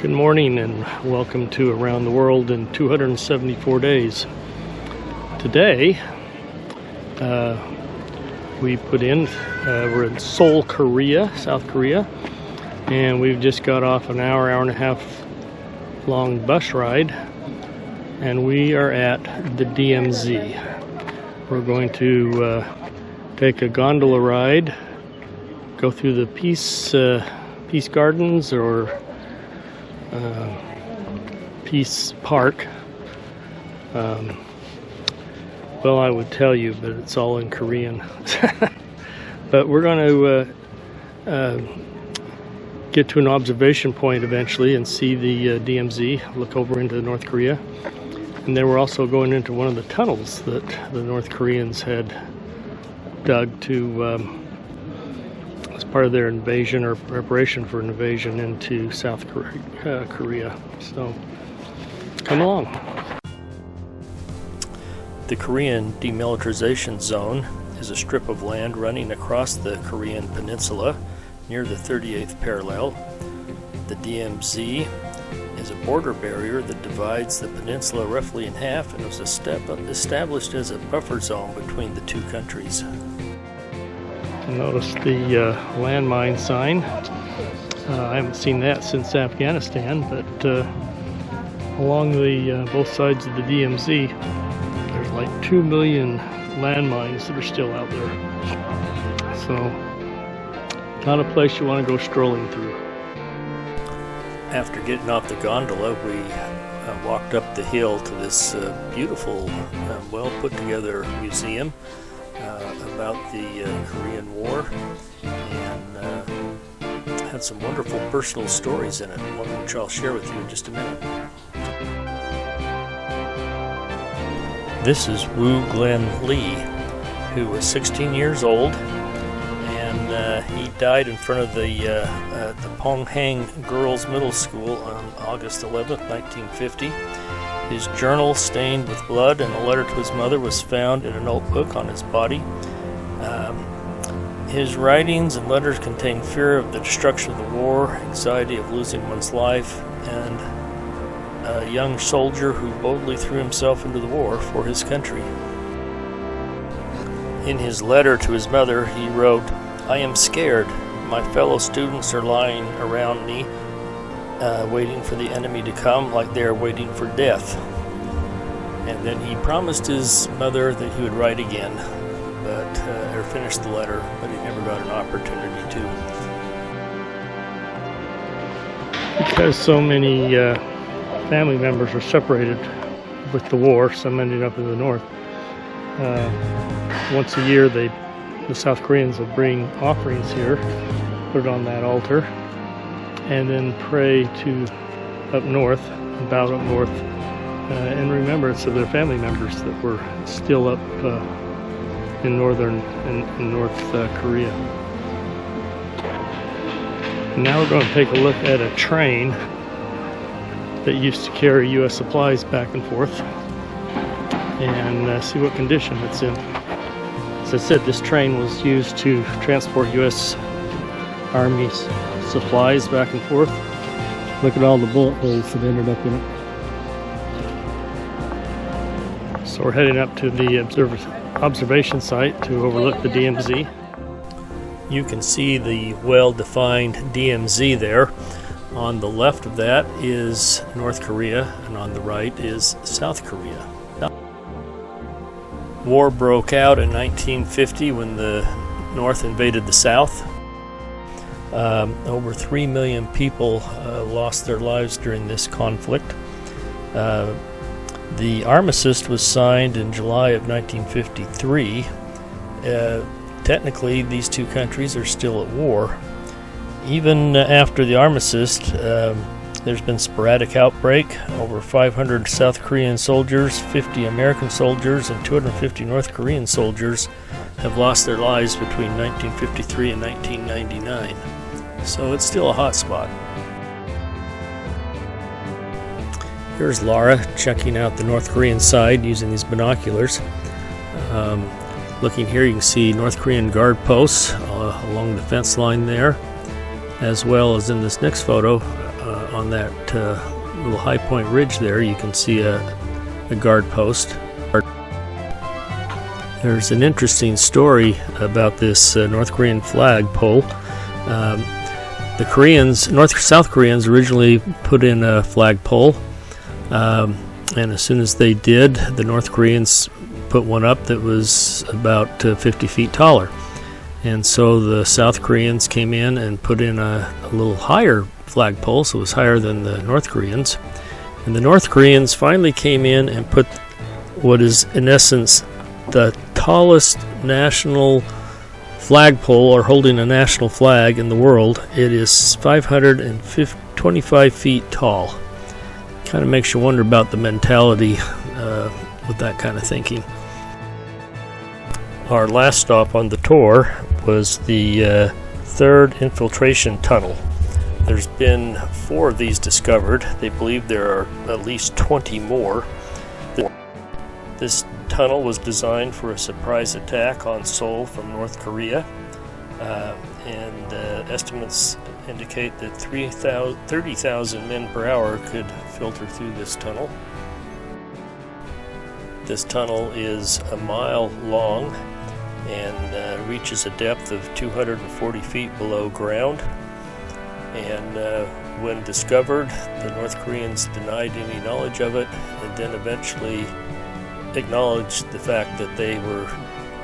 Good morning and welcome to Around the World in 274 Days. Today, we're in Seoul, Korea, South Korea, and we've just got off an hour and a half long bus ride, and we are at the DMZ. We're going to take a gondola ride, go through the Peace Gardens or Peace Park. Well, I would tell you, but it's all in Korean. But we're going to get to an observation point eventually and see the DMZ, look over into North Korea. And then we're also going into one of the tunnels that the North Koreans had dug to as part of their invasion or preparation for an invasion into South Korea. So come along. The Korean Demilitarization Zone is a strip of land running across the Korean peninsula near the 38th parallel. The DMZ is a border barrier that divides the peninsula roughly in half and was established as a buffer zone between the two countries. Notice the landmine sign. I haven't seen that since Afghanistan, but along the both sides of the DMZ, there's like 2 million landmines that are still out there. So, not a place you want to go strolling through. After getting off the gondola, we walked up the hill to this beautiful, well put together museum about the Korean War, and had some wonderful personal stories in it, one which I'll share with you in just a minute. This is Woo Glen Lee, who was 16 years old, and he died in front of the Ponghang Girls Middle School on August 11th, 1950. His journal, stained with blood, and a letter to his mother was found in a notebook on his body. His writings and letters contain fear of the destruction of the war, anxiety of losing one's life, and a young soldier who boldly threw himself into the war for his country. In his letter to his mother, he wrote, "I am scared. My fellow students are lying around me, waiting for the enemy to come like they are waiting for death." And then he promised his mother that he would write again, or finish the letter, but he never got an opportunity to. Because so many family members were separated with the war, some ended up in the north. Once a year, the South Koreans will bring offerings here, put it on that altar, and then pray to up north, bow up north, in remembrance of their family members that were still up in North Korea. And now we're going to take a look at a train that used to carry U.S. supplies back and forth, and see what condition it's in. As I said, this train was used to transport U.S. Army supplies back and forth. Look at all the bullet holes that ended up in it. So we're heading up to the observation site to overlook the DMZ. You can see the well-defined DMZ there. On the left of that is North Korea, and on the right is South Korea. War broke out in 1950 when the North invaded the South. Over 3 million people lost their lives during this conflict. The armistice was signed in July of 1953. Technically, these two countries are still at war. Even after the armistice, there's been sporadic outbreak. Over 500 South Korean soldiers, 50 American soldiers, and 250 North Korean soldiers have lost their lives between 1953 and 1999. So it's still a hot spot. Here's Laura checking out the North Korean side using these binoculars. Looking here, you can see North Korean guard posts along the fence line there, as well as in this next photo, on that little high point ridge there, you can see a guard post. There's an interesting story about this North Korean flagpole. The South Koreans originally put in a flagpole, and as soon as they did, the North Koreans put one up that was about 50 feet taller. And so the South Koreans came in and put in a little higher flagpole, so it was higher than the North Koreans. And the North Koreans finally came in and put what is, in essence, the tallest national flagpole, or holding a national flag in the world. It is 525 feet tall. Kind of makes you wonder about the mentality with that kind of thinking. Our last stop on the tour was the third infiltration tunnel. There's been 4 of these discovered. They believe there are at least 20 more. This tunnel was designed for a surprise attack on Seoul from North Korea, and estimates indicate that 30,000 men per hour could filter through this tunnel. This tunnel is a mile long and reaches a depth of 240 feet below ground. And when discovered, the North Koreans denied any knowledge of it, and then eventually acknowledged the fact that they were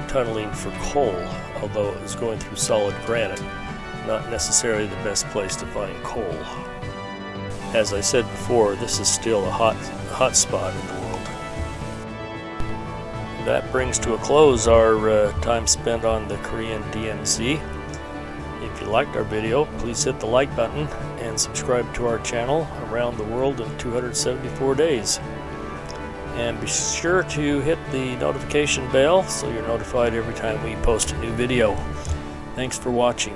tunneling for coal, although it was going through solid granite, not necessarily the best place to find coal. As I said before, this is still a hot spot in the world. That brings to a close our time spent on the Korean DMZ. If you liked our video, please hit the like button and subscribe to our channel, Around the World in 274 Days. And be sure to hit the notification bell so you're notified every time we post a new video. Thanks for watching.